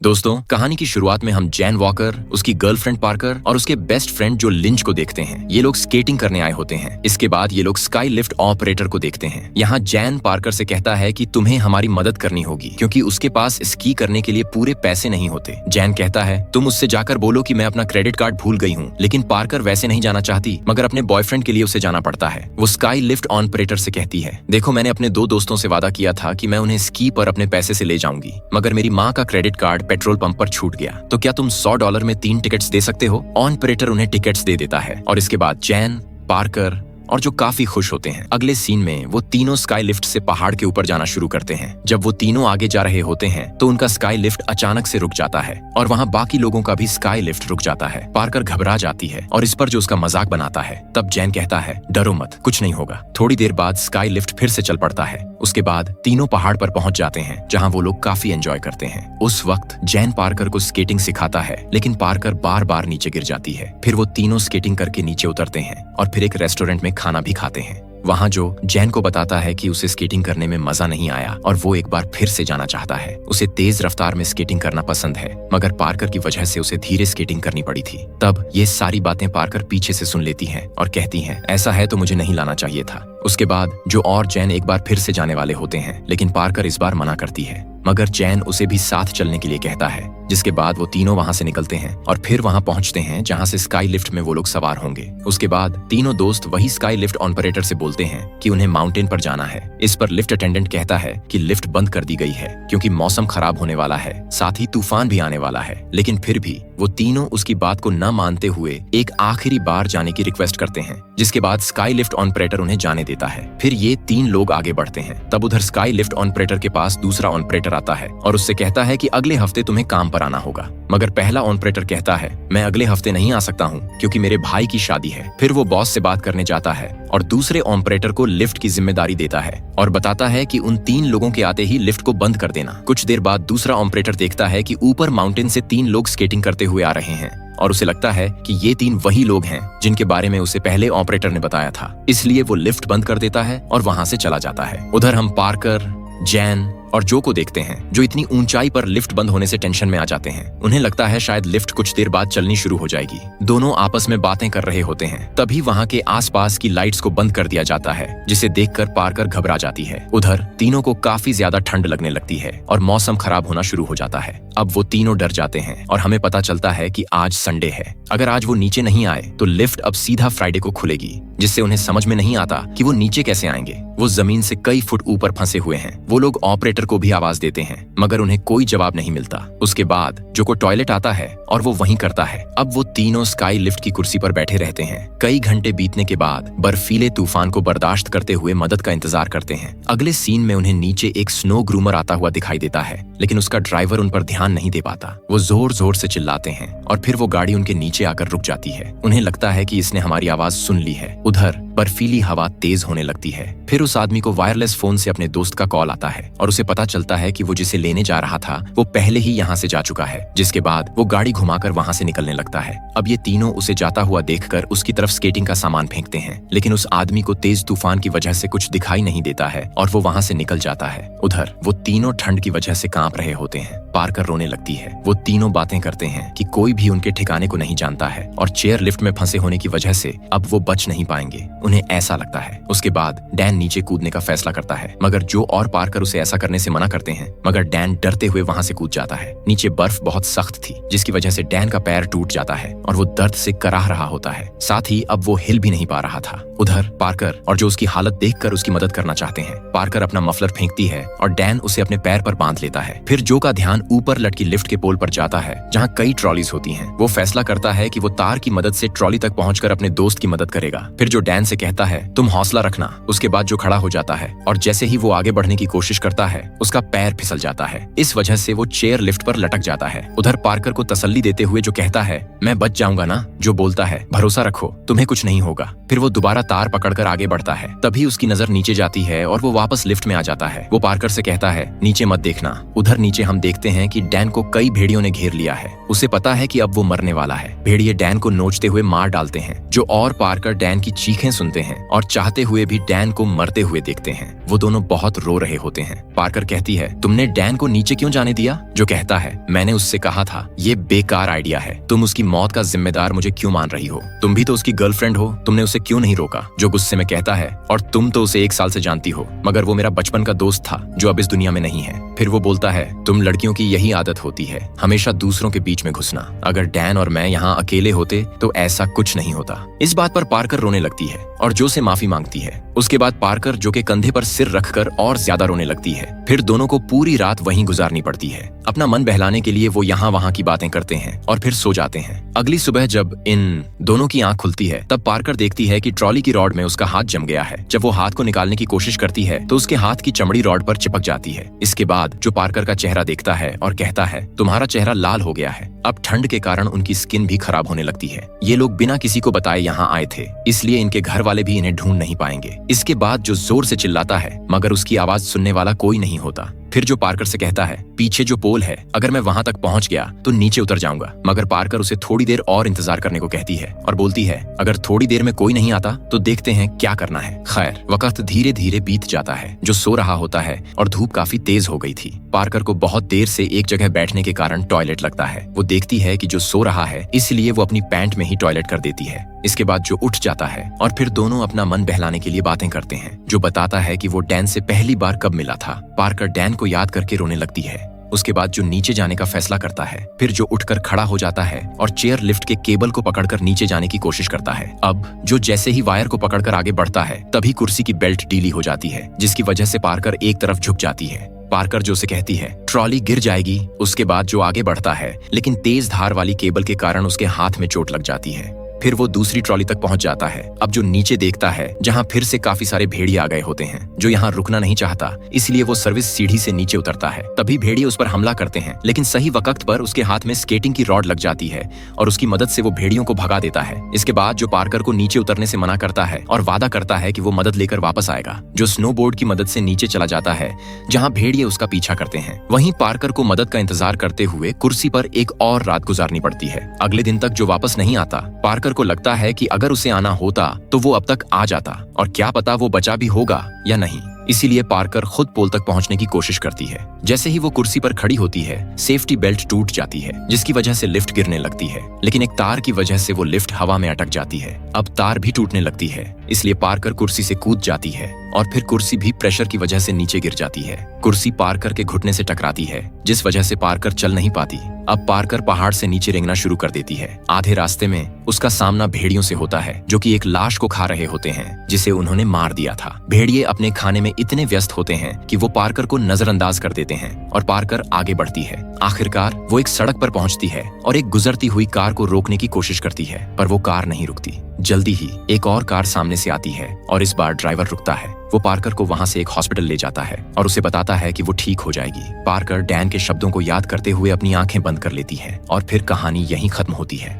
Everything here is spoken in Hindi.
दोस्तों, कहानी की शुरुआत में हम जैन वॉकर, उसकी गर्लफ्रेंड पार्कर और उसके बेस्ट फ्रेंड जो लिंच को देखते हैं। ये लोग स्केटिंग करने आए होते हैं। इसके बाद ये लोग स्काई लिफ्ट ऑपरेटर को देखते हैं। यहाँ जैन पार्कर से कहता है कि तुम्हें हमारी मदद करनी होगी क्योंकि उसके पास स्की करने के लिए पूरे पैसे नहीं होते। जैन कहता है तुम उससे जाकर बोलो कि मैं अपना क्रेडिट कार्ड भूल गई हूँ, लेकिन पार्कर वैसे नहीं जाना चाहती मगर अपने बॉयफ्रेंड के लिए उसे जाना पड़ता है। वो स्काई लिफ्ट ऑपरेटर से कहती है देखो, मैंने अपने 2 दोस्तों से वादा किया था कि मैं उन्हें स्की पर अपने पैसे से ले जाऊंगी, मगर मेरी माँ का क्रेडिट कार्ड पेट्रोल पंप पर छूट गया, तो क्या तुम $100 में 3 टिकट्स दे सकते हो? ऑपरेटर उन्हें टिकट्स दे देता है और इसके बाद जैन, पार्कर और जो काफी खुश होते हैं। अगले सीन में वो तीनों स्काई लिफ्ट से पहाड़ के ऊपर जाना शुरू करते हैं। जब वो तीनों आगे जा रहे होते हैं तो उनका स्काई लिफ्ट अचानक से रुक जाता है और वहाँ बाकी लोगों का भी स्काई लिफ्ट रुक जाता है। पार्कर घबरा जाती है और इस पर जो उसका मजाक बनाता है। तब जैन कहता है डरो मत, कुछ नहीं होगा। थोड़ी देर बाद स्काई लिफ्ट फिर से चल पड़ता है। उसके बाद तीनों पहाड़ पर पहुंच जाते हैं जहाँ वो लोग काफी एंजॉय करते हैं। उस वक्त जैन पार्कर को स्केटिंग सिखाता है, लेकिन पार्कर बार बार नीचे गिर जाती है। फिर वो तीनों स्केटिंग करके नीचे उतरते हैं और फिर एक रेस्टोरेंट में खाना भी खाते हैं। वहाँ जो जैन को बताता है कि उसे स्केटिंग करने में मजा नहीं आया और वो एक बार फिर से जाना चाहता है। उसे तेज रफ्तार में स्केटिंग करना पसंद है, मगर पार्कर की वजह से उसे धीरे स्केटिंग करनी पड़ी थी। तब ये सारी बातें पार्कर पीछे से सुन लेती हैं और कहती हैं ऐसा है तो मुझे नहीं लाना चाहिए था। उसके बाद जो और जैन एक बार फिर से जाने वाले होते हैं, लेकिन पार्कर इस बार मना करती है, मगर जैन उसे भी साथ चलने के लिए कहता है। जिसके बाद वो तीनों वहाँ से निकलते हैं और फिर वहाँ पहुँचते हैं जहाँ से स्काई लिफ्ट में वो लोग सवार होंगे। उसके बाद तीनों दोस्त वही स्काई लिफ्ट ऑपरेटर से बोलते हैं कि उन्हें माउंटेन पर जाना है। इस पर लिफ्ट अटेंडेंट कहता है कि लिफ्ट बंद कर दी गई है क्योंकि मौसम खराब होने वाला है, साथ ही तूफान भी आने वाला है। लेकिन फिर भी वो तीनों उसकी बात को न मानते हुए एक आखिरी बार जाने की रिक्वेस्ट करते हैं, जिसके बाद स्काई लिफ्ट ऑपरेटर उन्हें जाने देता है। फिर ये 3 लोग आगे बढ़ते हैं। तब उधर स्काई लिफ्ट ऑपरेटर के पास दूसरा ऑपरेटर आता है और उससे कहता है कि अगले हफ्ते तुम्हें काम पर आना होगा। मगर पहला ऑपरेटर कहता है मैं अगले हफ्ते नहीं आ सकता हूँ क्योंकि मेरे भाई की शादी है। फिर वो बॉस से बात करने जाता है और दूसरे ऑपरेटर को लिफ्ट की जिम्मेदारी देता है और बताता है कि उन 3 लोगों के आते ही लिफ्ट को बंद कर देना। कुछ देर बाद दूसरा ऑपरेटर देखता है कि ऊपर माउंटेन से 3 लोग स्केटिंग करते हुए आ रहे हैं और उसे लगता है कि ये 3 वही लोग हैं जिनके बारे में उसे पहले ऑपरेटर ने बताया था। इसलिए वो लिफ्ट बंद कर देता है और वहां से चला जाता है। उधर हम पार्कर, जैन और जो को देखते हैं जो इतनी ऊंचाई पर लिफ्ट बंद होने से टेंशन में आ जाते हैं। उन्हें लगता है शायद लिफ्ट कुछ देर बाद चलनी शुरू हो जाएगी। दोनों आपस में बातें कर रहे होते हैं। तभी वहाँ के आसपास की लाइट्स को बंद कर दिया जाता है, जिसे देखकर पार्कर घबरा जाती है। उधर तीनों को काफी ज्यादा ठंड लगने लगती है और मौसम खराब होना शुरू हो जाता है। अब वो तीनों डर जाते हैं और हमें पता चलता है कि आज संडे है। अगर आज वो नीचे नहीं आए तो लिफ्ट अब सीधा फ्राइडे को खुलेगी, जिससे उन्हें समझ में नहीं आता कि वो नीचे कैसे आएंगे। वो जमीन से कई फुट ऊपर फंसे हुए हैं। वो लोग ऑपरेटर को भी आवाज देते हैं, मगर उन्हें कोई जवाब नहीं मिलता। उसके बाद जो को टॉयलेट आता है और वो वहीं करता है। अब वो तीनों स्काई लिफ्ट की कुर्सी पर बैठे रहते हैं। कई घंटे बीतने के बाद बर्फीले तूफान को बर्दाश्त करते हुए मदद का इंतजार करते हैं। अगले सीन में उन्हें नीचे एक स्नो ग्रूमर आता हुआ दिखाई देता है, लेकिन उसका ड्राइवर उन पर ध्यान नहीं दे पाता। वो जोर जोर से चिल्लाते हैं और फिर वो गाड़ी उनके नीचे आकर रुक जाती है। उन्हें लगता है कि इसने हमारी आवाज सुन ली है। उधर बर्फीली हवा तेज होने लगती है। फिर उस आदमी को वायरलेस फोन से अपने दोस्त का कॉल आता है और उसे पता चलता है कि वो जिसे लेने जा रहा था वो पहले ही यहाँ से जा चुका है। जिसके बाद वो गाड़ी घुमाकर वहाँ से निकलने लगता है। अब ये तीनों उसे जाता हुआ देखकर उसकी तरफ स्केटिंग का सामान फेंकते हैं, लेकिन उस आदमी को तेज तूफान की वजह से कुछ दिखाई नहीं देता है और वो वहाँ से निकल जाता है। उधर वो तीनों ठंड की वजह से कांप रहे होते हैं। पार्कर रोने लगती है। वो तीनों बातें करते हैं कि कोई भी उनके ठिकाने को नहीं जानता है और चेयर लिफ्ट में फंसे होने की वजह से अब वो बच नहीं पाएंगे, उन्हें ऐसा लगता है। उसके बाद डैन नीचे कूदने का फैसला करता है, मगर जो और पार्कर उसे ऐसा करने से मना करते हैं। मगर डैन डरते हुए वहां से कूद जाता है। नीचे बर्फ बहुत सख्त थी, जिसकी वजह से डैन का पैर टूट जाता है और वो दर्द से कराह रहा होता है। साथ ही अब वो हिल भी नहीं पा रहा था। उधर पार्कर और जो उसकी हालत देखकर उसकी मदद करना चाहते हैं। पार्कर अपना मफलर फेंकती है और डैन उसे अपने पैर पर बांध लेता है। फिर जो का ध्यान ऊपर लटकी लिफ्ट के पोल पर जाता है जहाँ कई ट्रॉलीज होती हैं। वो फैसला करता है कि वो तार की मदद से ट्रॉली तक पहुंचकर अपने दोस्त की मदद करेगा। फिर जो डैन से कहता है तुम हौसला रखना। उसके बाद जो खड़ा हो जाता है और जैसे ही वो आगे बढ़ने की कोशिश करता है उसका पैर फिसल जाता है। इस वजह से वो चेयर लिफ्ट पर लटक जाता है। उधर पार्कर को तसल्ली देते हुए जो कहता है मैं बच जाऊंगा ना, जो बोलता है भरोसा रखो, तुम्हें कुछ नहीं होगा। फिर वो दोबारा तार पकड़कर आगे बढ़ता है। तभी उसकी नजर नीचे जाती है और वो वापस लिफ्ट में आ जाता है। वो पार्कर से कहता है नीचे मत देखना। उधर नीचे हम देखते देखते हैं कि डैन को कई भेड़ियों ने घेर लिया है। उसे पता है कि अब वो मरने वाला है। भेड़िए डैन को नोचते हुए मार डालते हैं। जो और पार्कर डैन की चीखें सुनते हैं और चाहते हुए भी डैन को मरते हुए देखते हैं। वो दोनों बहुत रो रहे होते हैं। पार्कर कहती है, तुमने डैन को नीचे क्यों जाने दिया? जो कहता है, मैंने उससे कहा था ये बेकार आइडिया है। तुम उसकी मौत का जिम्मेदार मुझे क्यों मान रही हो? तुम भी तो उसकी गर्लफ्रेंड हो, तुमने उसे क्यों नहीं रोका? जो गुस्से में कहता है, और तुम तो उसे 1 साल से जानती हो, मगर वो मेरा बचपन का दोस्त था जो अब इस दुनिया में नहीं है। फिर वो बोलता है, तुम लड़कियों की यही आदत होती है, हमेशा दूसरों के बीच में घुसना। अगर डैन और मैं यहाँ अकेले होते तो ऐसा कुछ नहीं होता। इस बात पर पार्कर रोने लगती है और जो से माफी मांगती है। उसके बाद पार्कर जो के कंधे पर सिर रखकर और ज्यादा रोने लगती है। फिर दोनों को पूरी रात वहीं गुजारनी पड़ती है। अपना मन बहलाने के लिए वो यहाँ वहाँ की बातें करते हैं और फिर सो जाते हैं। अगली सुबह जब इन दोनों की आंख खुलती है तब पार्कर देखती है कि ट्रॉली की रॉड में उसका हाथ जम गया है। जब वो हाथ को निकालने की कोशिश करती है तो उसके हाथ की चमड़ी रॉड पर चिपक जाती है। इसके बाद जो पार्कर का चेहरा देखता है और कहता है, तुम्हारा चेहरा लाल हो गया है। अब ठंड के कारण उनकी स्किन भी खराब होने लगती है। ये लोग बिना किसी को बताए यहाँ आए थे, इसलिए इनके घर वाले भी इन्हें ढूंढ नहीं पाएंगे। इसके बाद जो जोर से चिल्लाता है मगर उसकी आवाज सुनने वाला कोई नहीं होता। फिर जो पार्कर से कहता है, पीछे जो पोल है, अगर मैं वहां तक पहुंच गया तो नीचे उतर जाऊंगा। मगर पार्कर उसे थोड़ी देर और इंतजार करने को कहती है और बोलती है, अगर थोड़ी देर में कोई नहीं आता तो देखते हैं क्या करना है। खैर, वक्त धीरे धीरे बीत जाता है। जो सो रहा होता है और धूप काफी तेज हो गई थी। पार्कर को बहुत देर से एक जगह बैठने के कारण टॉयलेट लगता है। वो देखती है कि जो सो रहा है, इसलिए वो अपनी पैंट में ही टॉयलेट कर देती है। इसके बाद जो उठ जाता है और फिर दोनों अपना मन बहलाने के लिए बातें करते हैं। जो बताता है कि वो डैन से पहली बार कब मिला था। पार्कर डैन को याद करके रोने लगती है। उसके बाद जो नीचे जाने का फैसला करता है। फिर जो उठकर खड़ा हो जाता है और चेयर लिफ्ट के केबल को पकड़कर नीचे जाने की कोशिश करता है। अब जो जैसे ही वायर को पकड़कर आगे बढ़ता है तभी कुर्सी की बेल्ट ढीली हो जाती है, जिसकी वजह से पार्कर एक तरफ झुक जाती है। पार्कर जो से कहती है, ट्रॉली गिर जाएगी। उसके बाद जो आगे बढ़ता है लेकिन तेज धार वाली केबल के कारण उसके हाथ में चोट लग जाती है। फिर वो दूसरी ट्रॉली तक पहुंच जाता है। अब जो नीचे देखता है जहां फिर से काफी सारे भेड़िए आ गए होते हैं। जो यहाँ रुकना नहीं चाहता, इसलिए वो सर्विस सीढ़ी से नीचे उतरता है। तभी भेड़िए उस पर हमला करते हैं, लेकिन सही वक्त पर उसके हाथ में स्केटिंग की रॉड लग जाती है और उसकी मदद से वो भेड़ियों को भगा देता है। इसके बाद जो पार्कर को नीचे उतरने से मना करता है और वादा करता है कि वो मदद लेकर वापस आएगा। जो स्नोबोर्ड की मदद से नीचे चला जाता है जहाँ भेड़िए उसका पीछा करते हैं। वहीं पार्कर को मदद का इंतजार करते हुए कुर्सी पर एक और रात गुजारनी पड़ती है। अगले दिन तक जो वापस नहीं आता। पार्कर को लगता है कि अगर उसे आना होता तो वो अब तक आ जाता और क्या पता वो बचा भी होगा या नहीं। इसीलिए पार्कर खुद पोल तक पहुंचने की कोशिश करती है। जैसे ही वो कुर्सी पर खड़ी होती है, सेफ्टी बेल्ट टूट जाती है, जिसकी वजह से लिफ्ट गिरने लगती है। लेकिन एक तार की वजह से वो लिफ्ट हवा में अटक जाती है। अब तार भी टूटने लगती है, इसलिए पार्कर कुर्सी से कूद जाती है और फिर कुर्सी भी प्रेशर की वजह से नीचे गिर जाती है। कुर्सी पार्कर के घुटने से टकराती है, जिस वजह से पार्कर चल नहीं पाती। अब पार्कर पहाड़ से नीचे रेंगना शुरू कर देती है। आधे रास्ते में उसका सामना भेड़ियों से होता है, जो कि एक लाश को खा रहे होते हैं जिसे उन्होंने मार दिया था। भेड़िए अपने खाने में इतने व्यस्त होते हैं कि वो पार्कर को नजरअंदाज कर देते हैं और पार्कर आगे बढ़ती है। आखिरकार वो एक सड़क पर पहुंचती है और एक गुजरती हुई कार को रोकने की कोशिश करती है, पर वो कार नहीं रुकती। जल्दी ही एक और कार सामने से आती है और इस बार ड्राइवर रुकता है। वो पार्कर को वहां से एक हॉस्पिटल ले जाता है और उसे बताता है कि वो ठीक हो जाएगी। पार्कर डैन के शब्दों को याद करते हुए अपनी आंखें बंद कर लेती है और फिर कहानी यहीं खत्म होती है।